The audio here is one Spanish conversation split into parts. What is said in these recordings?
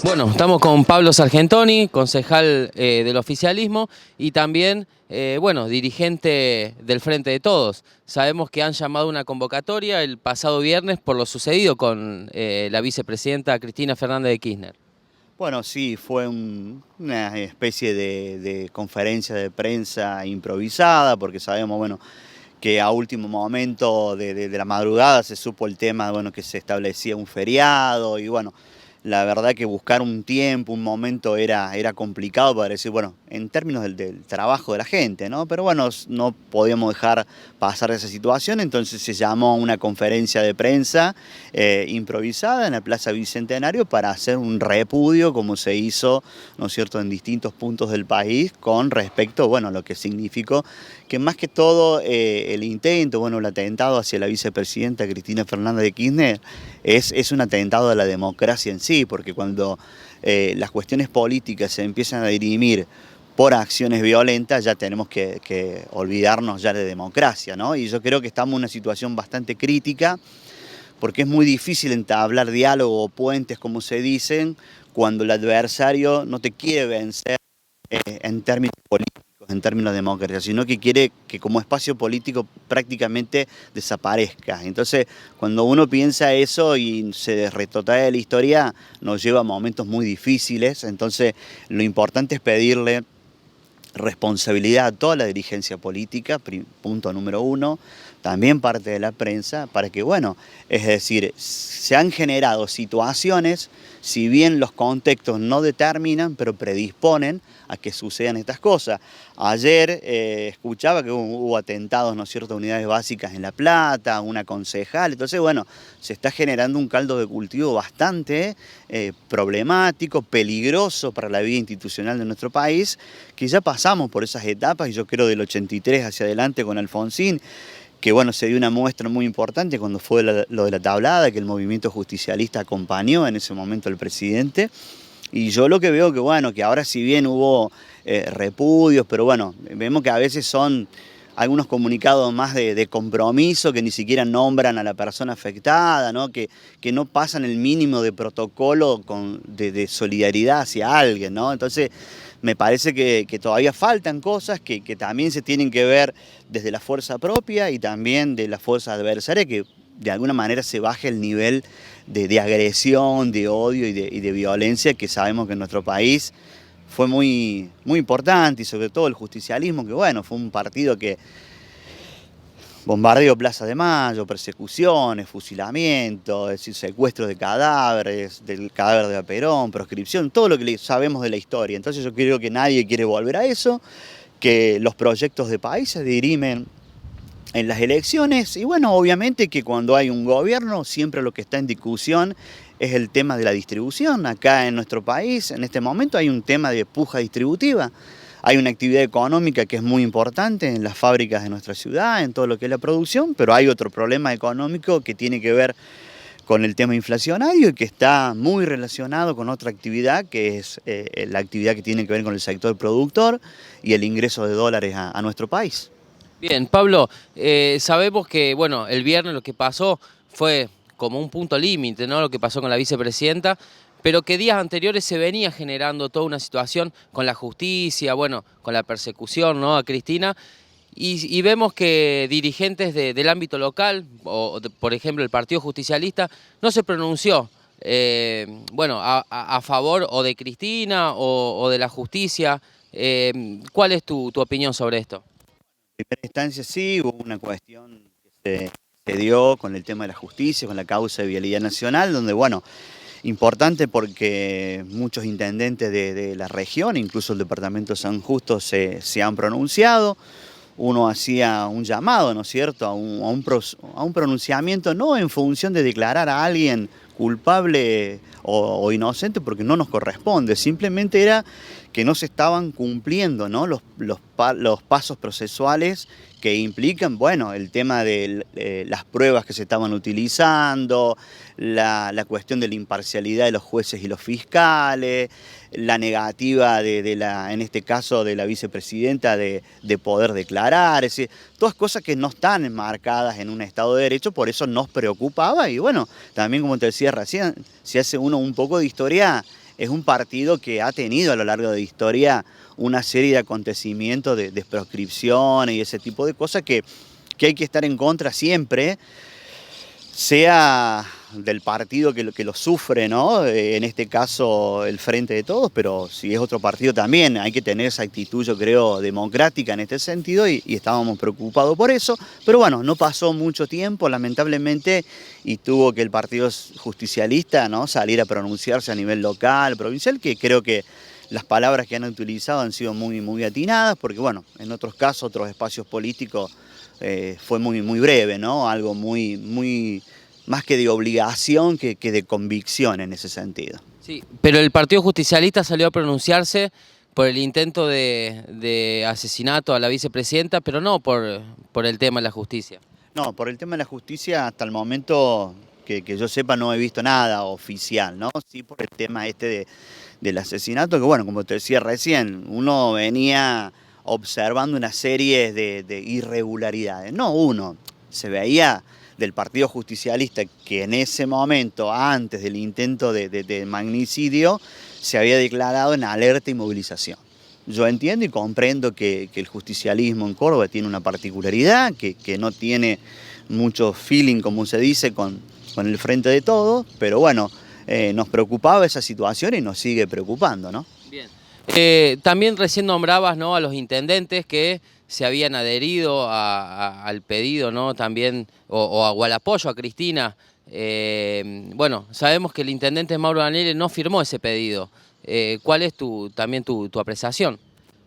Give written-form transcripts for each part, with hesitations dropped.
Bueno, estamos con Pablo Sargentoni, concejal del oficialismo y también, bueno, dirigente del Frente de Todos. Sabemos que han llamado una convocatoria el pasado viernes por lo sucedido con la vicepresidenta Cristina Fernández de Kirchner. Bueno, sí, fue una especie de conferencia de prensa improvisada, porque sabemos, bueno, que a último momento de la madrugada se supo el tema, bueno, que se establecía un feriado y bueno, la verdad que buscar un tiempo, un momento era complicado para decir, bueno, en términos del trabajo de la gente, ¿no? Pero bueno, no podíamos dejar pasar esa situación, entonces se llamó a una conferencia de prensa improvisada en la Plaza Bicentenario para hacer un repudio, como se hizo, ¿no es cierto?, en distintos puntos del país con respecto, bueno, a lo que significó que más que todo el intento, bueno, el atentado hacia la vicepresidenta Cristina Fernández de Kirchner es un atentado a la democracia en sí, porque cuando las cuestiones políticas se empiezan a dirimir por acciones violentas, ya tenemos que olvidarnos ya de democracia, ¿no? Y yo creo que estamos en una situación bastante crítica, porque es muy difícil entablar diálogo o puentes, como se dicen, cuando el adversario no te quiere vencer en términos políticos, en términos democráticos, sino que quiere que como espacio político prácticamente desaparezca. Entonces, cuando uno piensa eso y se retrotrae la historia, nos lleva a momentos muy difíciles. Entonces, lo importante es pedirle responsabilidad a toda la dirigencia política, punto número uno, también parte de la prensa, para que, bueno, es decir, se han generado situaciones, si bien los contextos no determinan, pero predisponen a que sucedan estas cosas. Ayer escuchaba que hubo atentados, ¿no es cierto?, unidades básicas en La Plata, una concejal, entonces, bueno, se está generando un caldo de cultivo bastante problemático, peligroso para la vida institucional de nuestro país, que ya pasamos por esas etapas, y yo creo del 83 hacia adelante con Alfonsín, que bueno, se dio una muestra muy importante cuando fue lo de la tablada, que el movimiento justicialista acompañó en ese momento al presidente. Y yo lo que veo que bueno, que ahora si bien hubo repudios, pero bueno, vemos que a veces son algunos comunicados más de compromiso, que ni siquiera nombran a la persona afectada, ¿no? Que no pasan el mínimo de protocolo de solidaridad hacia alguien, ¿no? Entonces, me parece que todavía faltan cosas que también se tienen que ver desde la fuerza propia y también de la fuerza adversaria, que de alguna manera se baje el nivel de agresión, de odio y de violencia que sabemos que en nuestro país fue muy importante, y sobre todo el justicialismo, que bueno, fue un partido que bombardeo Plaza de Mayo, persecuciones, fusilamientos, es decir, secuestros de cadáveres, del cadáver de Perón, proscripción, todo lo que sabemos de la historia. Entonces yo creo que nadie quiere volver a eso, que los proyectos de país se dirimen en las elecciones y bueno, obviamente que cuando hay un gobierno siempre lo que está en discusión es el tema de la distribución. Acá en nuestro país en este momento hay un tema de puja distributiva. Hay una actividad económica que es muy importante en las fábricas de nuestra ciudad, en todo lo que es la producción, pero hay otro problema económico que tiene que ver con el tema inflacionario y que está muy relacionado con otra actividad, que es la actividad que tiene que ver con el sector productor y el ingreso de dólares a nuestro país. Bien, Pablo, sabemos que, bueno, el viernes lo que pasó fue como un punto límite, ¿no? Lo que pasó con la vicepresidenta, pero que días anteriores se venía generando toda una situación con la justicia, bueno, con la persecución, ¿no?, a Cristina, y vemos que dirigentes del ámbito local, por ejemplo el Partido Justicialista, no se pronunció, bueno, a favor o de Cristina o de la justicia. ¿Cuál es tu opinión sobre esto? En primera instancia sí, hubo una cuestión que se dio con el tema de la justicia, con la causa de vialidad nacional, donde bueno, importante porque muchos intendentes de la región, incluso el departamento de San Justo, se han pronunciado. Uno hacía un llamado, ¿no es cierto?, a un pronunciamiento, no en función de declarar a alguien culpable o inocente, porque no nos corresponde, simplemente era que no se estaban cumpliendo, ¿no?, los pasos procesuales que implican, bueno, el tema de las pruebas que se estaban utilizando, la cuestión de la imparcialidad de los jueces y los fiscales, la negativa en este caso de la vicepresidenta de poder declarar, es decir, todas cosas que no están enmarcadas en un Estado de Derecho, por eso nos preocupaba y bueno, también como te decía recién, si hace uno un poco de historia, es un partido que ha tenido a lo largo de la historia una serie de acontecimientos de proscripciones y ese tipo de cosas que hay que estar en contra siempre, sea del partido que lo sufre, ¿no? En este caso el Frente de Todos, pero si es otro partido también hay que tener esa actitud, yo creo, democrática en este sentido y estábamos preocupados por eso, pero bueno, no pasó mucho tiempo lamentablemente y tuvo que el Partido Justicialista, ¿no?, salir a pronunciarse a nivel local, provincial, que creo que las palabras que han utilizado han sido muy atinadas, porque bueno, en otros casos, otros espacios políticos fue muy breve, ¿no? Algo muy más que de obligación que de convicción en ese sentido. Sí, pero el Partido Justicialista salió a pronunciarse por el intento de asesinato a la vicepresidenta, pero no por el tema de la justicia. No, por el tema de la justicia, hasta el momento que yo sepa no he visto nada oficial, ¿no? Sí por el tema del asesinato, que bueno, como te decía recién, uno venía observando una serie de irregularidades. No uno, se veía del Partido Justicialista que en ese momento, antes del intento de magnicidio, se había declarado en alerta y movilización. Yo entiendo y comprendo que el justicialismo en Córdoba tiene una particularidad, que no tiene mucho feeling, como se dice, con el Frente de Todos, pero bueno, nos preocupaba esa situación y nos sigue preocupando, ¿no? Bien. También recién nombrabas, ¿no?, a los intendentes que se habían adherido al pedido, ¿no?, también, o al apoyo a Cristina. Bueno, sabemos que el intendente Mauro Daniele no firmó ese pedido. ¿Cuál es también tu apreciación?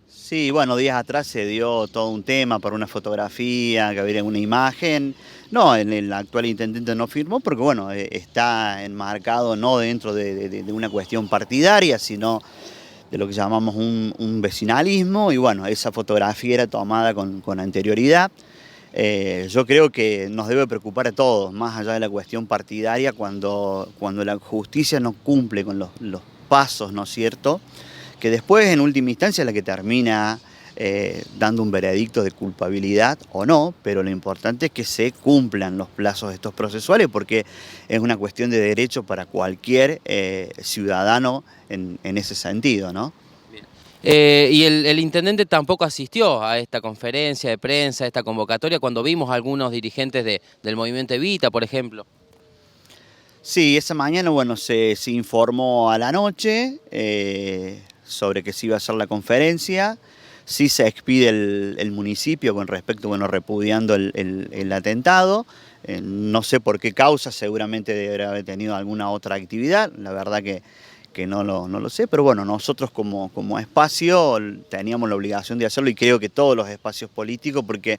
Sí, bueno, días atrás se dio todo un tema por una fotografía, que había una imagen. No, el actual intendente no firmó porque, bueno, está enmarcado no dentro de una cuestión partidaria, sino de lo que llamamos un vecinalismo, y bueno, esa fotografía era tomada con anterioridad. Yo creo que nos debe preocupar a todos, más allá de la cuestión partidaria, cuando la justicia no cumple con los pasos, ¿no es cierto?, que después en última instancia es la que termina dando un veredicto de culpabilidad o no, pero lo importante es que se cumplan los plazos de estos procesuales porque es una cuestión de derecho para cualquier ciudadano en ese sentido, ¿no? Y el intendente tampoco asistió a esta conferencia de prensa, a esta convocatoria, cuando vimos a algunos dirigentes del movimiento Evita, por ejemplo. Sí, esa mañana, bueno, se informó a la noche sobre que se iba a hacer la conferencia. Sí se expide el municipio con respecto, bueno, repudiando el atentado. No sé por qué causa, seguramente debe haber tenido alguna otra actividad, la verdad que no lo sé, pero bueno, nosotros como espacio teníamos la obligación de hacerlo y creo que todos los espacios políticos, porque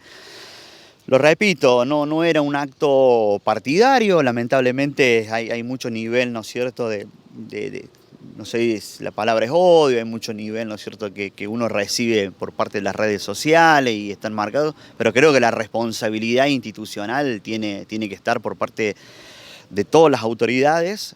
lo repito, no era un acto partidario, lamentablemente hay mucho nivel, ¿no es cierto?, no sé si la palabra es odio, hay mucho nivel, ¿no es cierto?, que uno recibe por parte de las redes sociales y están marcados, pero creo que la responsabilidad institucional tiene que estar por parte de todas las autoridades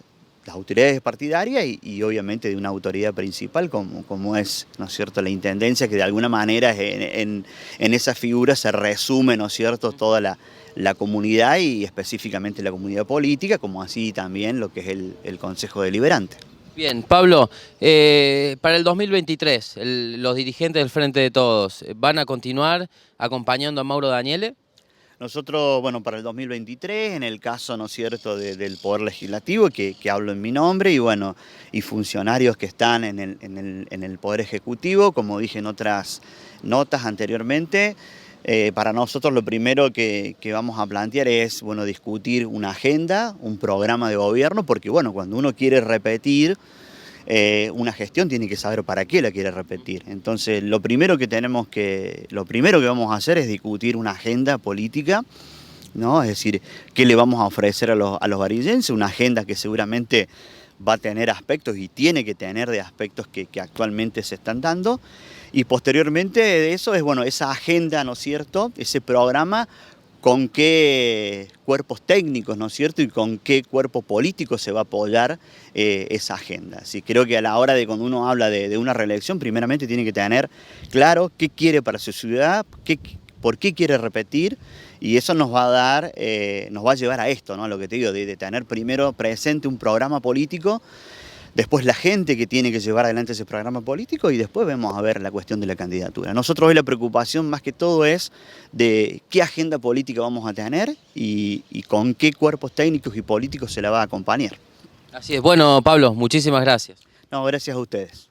partidarias y obviamente de una autoridad principal como es, ¿no es cierto?, la intendencia, que de alguna manera en esa figura se resume, ¿no es cierto?, toda la comunidad y específicamente la comunidad política, como así también lo que es el Consejo Deliberante. Bien, Pablo, para el 2023, los dirigentes del Frente de Todos, ¿van a continuar acompañando a Mauro Daniele? Nosotros, bueno, para el 2023, en el caso, ¿no es cierto?, del Poder Legislativo, que hablo en mi nombre, y bueno, y funcionarios que están en el Poder Ejecutivo, como dije en otras notas anteriormente, para nosotros lo primero que vamos a plantear es, bueno, discutir una agenda, un programa de gobierno, porque bueno, cuando uno quiere repetir una gestión tiene que saber para qué la quiere repetir. Entonces, lo primero que vamos a hacer es discutir una agenda política, ¿no? Es decir, qué le vamos a ofrecer a los varillenses, una agenda que seguramente va a tener aspectos y tiene que tener de aspectos que actualmente se están dando. Y posteriormente de eso es, bueno, esa agenda, ¿no es cierto?, ese programa, con qué cuerpos técnicos, ¿no es cierto?, y con qué cuerpo político se va a apoyar esa agenda. Así creo que a la hora de cuando uno habla de una reelección, primeramente tiene que tener claro qué quiere para su ciudad, por qué quiere repetir, y eso nos va a dar, nos va a llevar a esto, ¿no?, a lo que te digo, de tener primero presente un programa político después la gente que tiene que llevar adelante ese programa político y después vemos a ver la cuestión de la candidatura. Nosotros hoy la preocupación más que todo es de qué agenda política vamos a tener y con qué cuerpos técnicos y políticos se la va a acompañar. Así es. Bueno, Pablo, muchísimas gracias. No, gracias a ustedes.